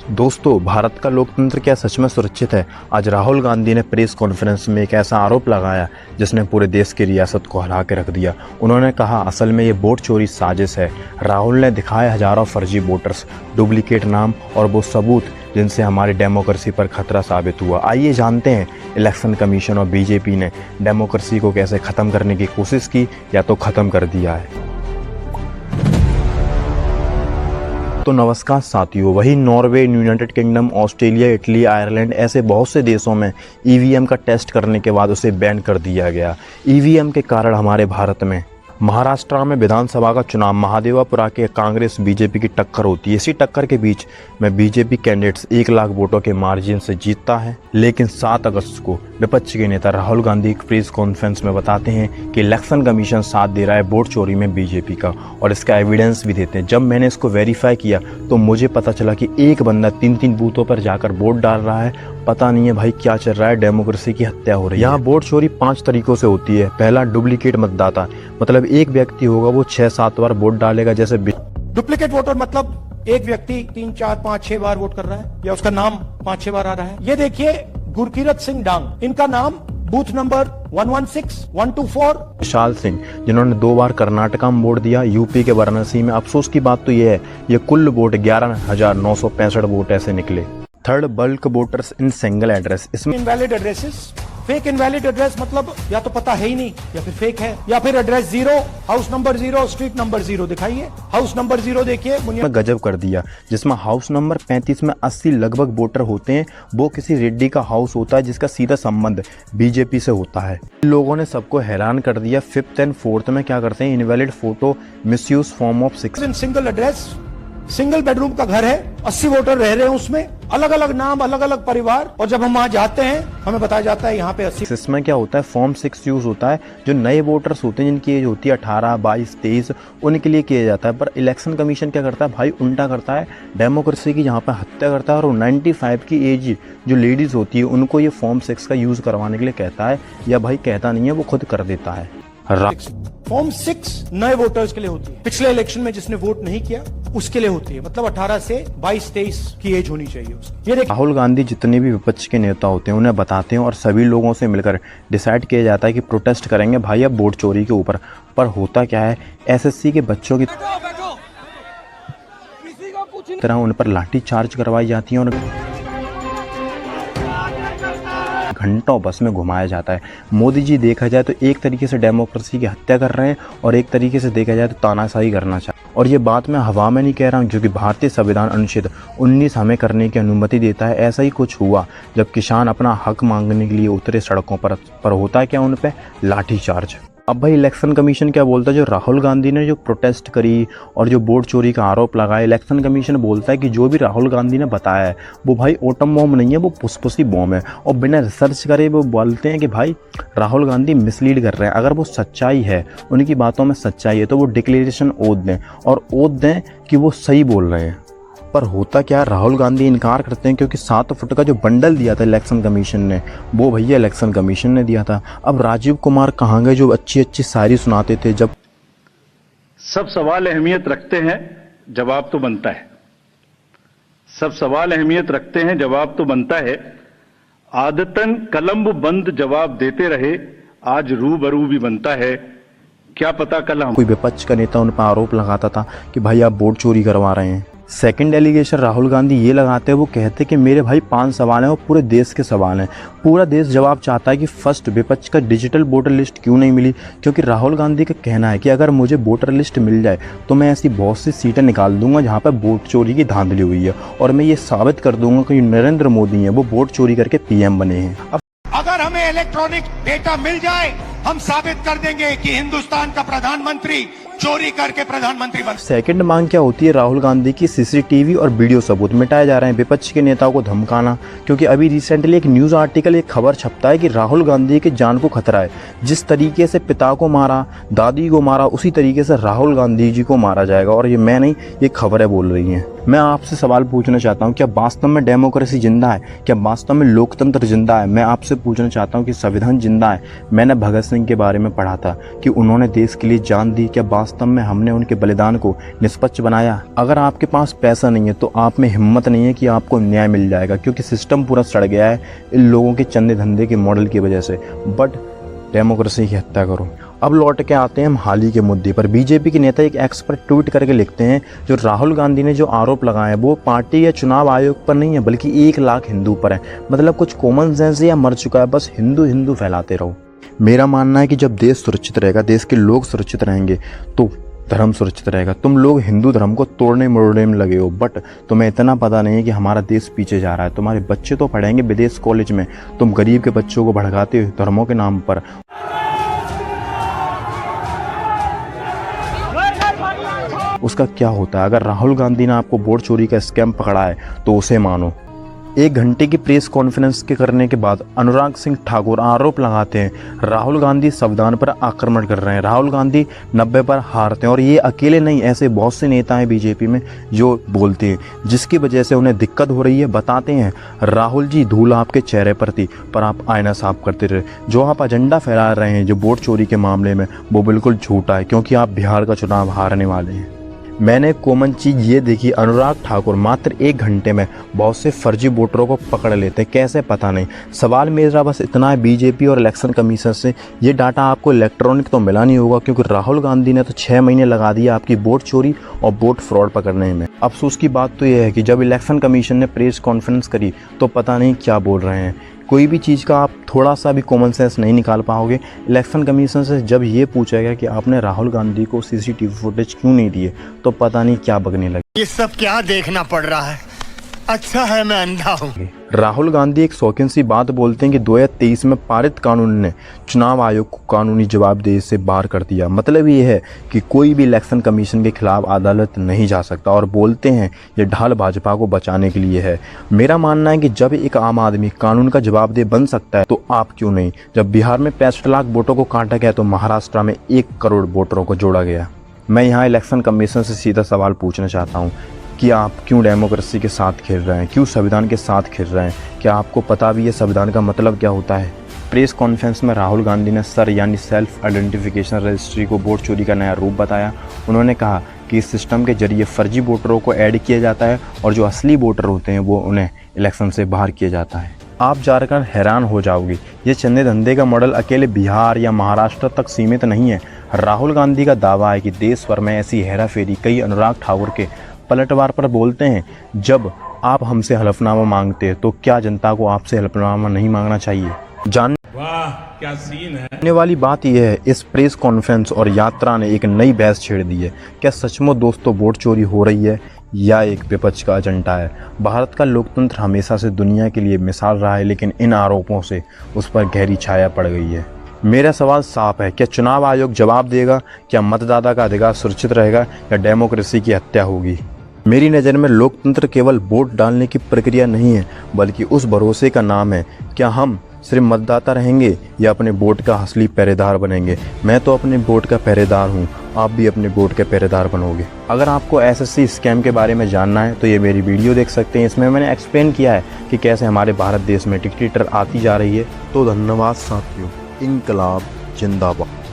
दोस्तों, भारत का लोकतंत्र क्या सच में सुरक्षित है? आज राहुल गांधी ने प्रेस कॉन्फ्रेंस में एक ऐसा आरोप लगाया जिसने पूरे देश की रियासत को हिला के रख दिया। उन्होंने कहा, असल में ये वोट चोरी साजिश है। राहुल ने दिखाए हजारों फर्जी वोटर्स, डुप्लीकेट नाम और वो सबूत जिनसे हमारी डेमोक्रेसी पर खतरा साबित हुआ। आइए जानते हैं इलेक्शन कमीशन और बीजेपी ने डेमोक्रेसी को कैसे ख़त्म करने की कोशिश की या तो ख़त्म कर दिया है। तो नमस्कार साथियों, वही Norway, United kingdom, Australia, Italy, Ireland ऐसे बहुत से देशों में ईवीएम का टेस्ट करने के बाद उसे बैन कर दिया गया। ईवीएम के कारण हमारे भारत में महाराष्ट्र में विधानसभा का चुनाव महादेवापुरा के कांग्रेस बीजेपी की टक्कर होती है। इसी टक्कर के बीच में बीजेपी कैंडिडेट्स 1 लाख वोटों के मार्जिन से जीतता है। लेकिन 7 अगस्त को विपक्ष के नेता राहुल गांधी एक प्रेस कॉन्फ्रेंस में बताते हैं कि इलेक्शन कमीशन साथ दे रहा है वोट चोरी में बीजेपी का, और इसका एविडेंस भी देते हैं। जब मैंने इसको वेरीफाई किया तो मुझे पता चला कि एक बंदा 3-3 बूथों पर जाकर वोट डाल रहा है। पता नहीं है भाई क्या चल रहा है, डेमोक्रेसी की हत्या हो रही है। यहाँ वोट चोरी 5 तरीकों से होती है। पहला, डुप्लीकेट मतदाता, मतलब एक व्यक्ति होगा वो 6-7 बार वोट डालेगा। जैसे डुप्लीकेट वोटर मतलब एक व्यक्ति 3, 4, 5, 6 बार वोट कर रहा है या उसका नाम 5-6 बार आ रहा है। ये देखिए गुरकीरत सिंह डांग, इनका नाम बूथ नंबर 116, 124। विशाल सिंह, जिन्होंने 2 बार कर्नाटका में वोट दिया, यूपी के वाराणसी में। अफसोस की बात तो यह है, ये कुल वोट 11,965 वोट ऐसे निकले। Third, bulk voters in single address. इसमें invalid addresses, fake invalid address मतलब या तो पता है ही नहीं या फिर फेक है, या फिर address 0, house number 0, street number 0 दिखाइए। हाउस नंबर 0 देखिए, गजब कर दिया, जिसमें हाउस नंबर 35 में 80 लगभग वोटर होते हैं। वो किसी रेड्डी का हाउस होता है जिसका सीधा संबंध बीजेपी से होता है। लोगों ने सबको हैरान कर दिया। 5th एंड 4th में क्या करते हैं, invalid photo, misuse form of 6। Single address, single bedroom का घर है, 80 वोटर रह रहे हैं उसमें, अलग अलग नाम, अलग अलग परिवार, और जब हम वहां जाते हैं हमें बताया जाता है यहाँ पे 80। इसमें क्या होता है, फॉर्म 6 यूज होता है। जो नए वोटर्स होते हैं जिनकी एज होती है 18, 22, 23, उनके लिए किया जाता है। पर इलेक्शन कमीशन क्या करता है भाई, उल्टा करता है, डेमोक्रेसी की यहाँ पर हत्या करता है। और 95 की एज जो लेडीज होती है उनको ये फॉर्म 6 का यूज करवाने के लिए कहता है, या भाई कहता नहीं है, वो खुद कर देता है। फॉर्म 6 नए वोटर्स के लिए होती है। पिछले इलेक्शन में जिसने वोट नहीं किया उसके लिए होती है, मतलब 18 से 22-23 की एज होनी चाहिए उसकी। ये राहुल गांधी जितने भी विपक्ष के नेता होते हैं उन्हें बताते हैं और सभी लोगों से मिलकर डिसाइड किया जाता है कि प्रोटेस्ट करेंगे भाई अब वोट चोरी के ऊपर। पर होता क्या है, एसएससी के बच्चों की तरह उन पर लाठी चार्ज करवाई जाती है और घंटों बस में घुमाया जाता है। मोदी जी देखा जाए तो एक तरीके से डेमोक्रेसी की हत्या कर रहे हैं और एक तरीके से देखा जाए तो तानाशाही करना चाहते हैं। और ये बात मैं हवा में नहीं कह रहा हूँ, क्योंकि भारतीय संविधान अनुच्छेद 19 हमें करने की अनुमति देता है। ऐसा ही कुछ हुआ जब किसान अपना हक मांगने के लिए उतरे सड़कों पर होता है क्या, उन पर लाठी चार्ज। अब भाई इलेक्शन कमीशन क्या बोलता है, जो राहुल गांधी ने जो प्रोटेस्ट करी और जो वोट चोरी का आरोप लगाया, इलेक्शन कमीशन बोलता है कि जो भी राहुल गांधी ने बताया है वो भाई एटम बॉम्ब नहीं है, वो फुसफुसी बॉम्ब है। और बिना रिसर्च करे वो बोलते हैं कि भाई राहुल गांधी मिसलीड कर रहे हैं। अगर वो सच्चाई है, उनकी बातों में सच्चाई है, तो वो डिक्लेरेशन ओथ दें और ओथ दें कि वो सही बोल रहे हैं। पर होता क्या, राहुल गांधी इनकार करते हैं, क्योंकि 7 फुट का जो बंडल दिया था इलेक्शन कमीशन ने, वो भैया इलेक्शन कमीशन ने दिया था। अब राजीव कुमार कहाँ गए जो अच्छी अच्छी शायरी सुनाते थे? जब सब सवाल अहमियत रखते हैं, जवाब तो बनता है। सब सवाल अहमियत रखते हैं, जवाब तो बनता है। आदतन कलम बंद जवाब देते रहे, आज रूबरू भी बनता है। क्या पता कल हम। कोई विपक्ष का नेता उन पर आरोप लगाता था कि भाई आप वोट चोरी करवा रहे हैं। सेकंड एलिगेशन राहुल गांधी ये लगाते हैं, वो कहते कि मेरे भाई 5 सवाल हैं और पूरे देश के सवाल हैं। पूरा देश जवाब चाहता है कि फर्स्ट, विपक्ष का डिजिटल वोटर लिस्ट क्यों नहीं मिली? क्योंकि राहुल गांधी का कहना है कि अगर मुझे वोटर लिस्ट मिल जाए तो मैं ऐसी बहुत सी सीटें निकाल दूंगा जहां पर वोट चोरी की धांधली हुई है, और मैं ये साबित कर दूंगा कि नरेंद्र मोदी हैं वो वोट चोरी करके पीएम बने हैं। अगर हमें इलेक्ट्रॉनिक डेटा मिल जाए, हम साबित कर देंगे कि हिंदुस्तान का प्रधानमंत्री चोरी करके प्रधानमंत्री बन। सेकंड मांग क्या होती है राहुल गांधी की, सीसीटीवी और वीडियो सबूत मिटाए जा रहे हैं। विपक्ष के नेताओं को धमकाना, क्योंकि अभी रिसेंटली एक न्यूज़ आर्टिकल, एक खबर छपता है कि राहुल गांधी की जान को खतरा है। जिस तरीके से पिता को मारा, दादी को मारा, उसी तरीके से राहुल गांधी जी को मारा जाएगा। और ये मैं नहीं, ये खबरें बोल रही हैं। मैं आपसे सवाल पूछना चाहता हूँ, क्या वास्तव में डेमोक्रेसी जिंदा है? क्या वास्तव में लोकतंत्र जिंदा है? मैं आपसे पूछना चाहता हूँ कि संविधान जिंदा है? मैंने भगत सिंह के बारे में पढ़ा था कि उन्होंने देश के लिए जान दी। क्या वास्तव में हमने उनके बलिदान को निष्पक्ष बनाया? अगर आपके पास पैसा नहीं है तो आप में हिम्मत नहीं है कि आपको न्याय मिल जाएगा, क्योंकि सिस्टम पूरा सड़ गया है इन लोगों के चंदे धंधे के मॉडल की वजह से। बट डेमोक्रेसी की हत्या करो। अब लौट के आते हैं हम हाल ही के मुद्दे पर। बीजेपी के नेता एक एक्स पर ट्वीट करके लिखते हैं, जो राहुल गांधी ने जो आरोप लगाए हैं वो पार्टी या चुनाव आयोग पर नहीं है, बल्कि 1 लाख हिंदू पर है। मतलब कुछ कॉमन सेंस या मर चुका है, बस हिंदू हिंदू फैलाते रहो। मेरा मानना है कि जब देश सुरक्षित रहेगा, देश के लोग सुरक्षित रहेंगे, तो धर्म सुरक्षित रहेगा। तुम लोग हिंदू धर्म को तोड़ने मरोड़ने में लगे हो, बट तुम्हें इतना पता नहीं है कि हमारा देश पीछे जा रहा है। तुम्हारे बच्चे तो पढ़ेंगे विदेश कॉलेज में, तुम गरीब के बच्चों को भड़काते हो धर्मों के नाम पर। उसका क्या होता है? अगर राहुल गांधी ने आपको वोट चोरी का स्कैम पकड़ा है तो उसे मानो। 1 घंटे की प्रेस कॉन्फ्रेंस के करने के बाद अनुराग सिंह ठाकुर आरोप लगाते हैं राहुल गांधी संविधान पर आक्रमण कर रहे हैं, राहुल गांधी 90 पर हारते हैं। और ये अकेले नहीं, ऐसे बहुत से नेता हैं बीजेपी में जो बोलते हैं, जिसकी वजह से उन्हें दिक्कत हो रही है। बताते हैं राहुल जी धूल आपके चेहरे पर थी, पर आप आईना साफ करते रहे। जो आप एजेंडा फैला रहे हैं जो वोट चोरी के मामले में, वो बिल्कुल झूठा है, क्योंकि आप बिहार का चुनाव हारने वाले हैं। मैंने कॉमन चीज़ ये देखी, अनुराग ठाकुर मात्र 1 घंटे में बहुत से फर्जी वोटरों को पकड़ लेते हैं। कैसे पता नहीं। सवाल मेरा बस इतना है बीजेपी और इलेक्शन कमीशन से, ये डाटा आपको इलेक्ट्रॉनिक तो मिला नहीं होगा, क्योंकि राहुल गांधी ने तो 6 महीने लगा दिया आपकी वोट चोरी और वोट फ्रॉड पकड़ने में। अफसोस की बात तो यह है कि जब इलेक्शन कमीशन ने प्रेस कॉन्फ्रेंस करी तो पता नहीं क्या बोल रहे हैं। कोई भी चीज़ का आप थोड़ा सा भी कॉमन सेंस नहीं निकाल पाओगे। इलेक्शन कमीशन से जब ये पूछा गया कि आपने राहुल गांधी को सीसीटीवी फुटेज क्यों नहीं दिए, तो पता नहीं क्या बकने लगे। ये सब क्या देखना पड़ रहा है? अच्छा है मैं अंधा हूँ। राहुल गांधी एक शौकीन सी बात बोलते हैं कि 2023 में पारित कानून ने चुनाव आयोग को कानूनी जवाबदेही से बाहर कर दिया। मतलब ये है कि कोई भी इलेक्शन कमीशन के खिलाफ अदालत नहीं जा सकता, और बोलते हैं ये ढाल भाजपा को बचाने के लिए है। मेरा मानना है कि जब एक आम आदमी कानून का जवाबदेह बन सकता है तो आप क्यों नहीं। जब बिहार में 65 लाख वोटों को काटा गया तो महाराष्ट्र में 1 करोड़ वोटरों को जोड़ा गया। मैं यहाँ इलेक्शन कमीशन से सीधा सवाल पूछना चाहता हूँ कि आप क्यों डेमोक्रेसी के साथ खेल रहे हैं, क्यों संविधान के साथ खेल रहे हैं? क्या आपको पता भी है संविधान का मतलब क्या होता है? प्रेस कॉन्फ्रेंस में राहुल गांधी ने सर यानी सेल्फ आइडेंटिफिकेशन रजिस्ट्री को वोट चोरी का नया रूप बताया। उन्होंने कहा कि इस सिस्टम के जरिए फर्जी वोटरों को ऐड किया जाता है और जो असली वोटर होते हैं वो उन्हें इलेक्शन से बाहर किया जाता है। आप जानकर हैरान हो जाओगे, ये चंदे धंधे का मॉडल अकेले बिहार या महाराष्ट्र तक सीमित नहीं है। राहुल गांधी का दावा है कि देश भर में ऐसी हेरा फेरी कई अनुराग ठाकुर के पलटवार पर बोलते हैं। जब आप हमसे हलफनामा मांगते हैं तो क्या जनता को आपसे हलफनामा नहीं मांगना चाहिए? वाह क्या सीन है। जानने वाली बात यह है, इस प्रेस कॉन्फ्रेंस और यात्रा ने एक नई बहस छेड़ दी है। क्या सचमुच दोस्तों वोट चोरी हो रही है या एक विपक्ष का एजेंडा है? भारत का लोकतंत्र हमेशा से दुनिया के लिए मिसाल रहा है, लेकिन इन आरोपों से उस पर गहरी छाया पड़ गई है। मेरा सवाल साफ है, क्या चुनाव आयोग जवाब देगा? क्या मतदाता का अधिकार सुरक्षित रहेगा या डेमोक्रेसी की हत्या होगी? मेरी नज़र में लोकतंत्र केवल वोट डालने की प्रक्रिया नहीं है, बल्कि उस भरोसे का नाम है। क्या हम सिर्फ मतदाता रहेंगे या अपने वोट का असली पहरेदार बनेंगे? मैं तो अपने वोट का पहरेदार हूँ, आप भी अपने वोट के पहरेदार बनोगे। अगर आपको एसएससी स्कैम के बारे में जानना है तो ये मेरी वीडियो देख सकते हैं। इसमें मैंने एक्सप्लेन किया है कि कैसे हमारे भारत देश में डिक्टेटर आती जा रही है। तो धन्यवाद साथियों। इनकलाब जिंदाबाद।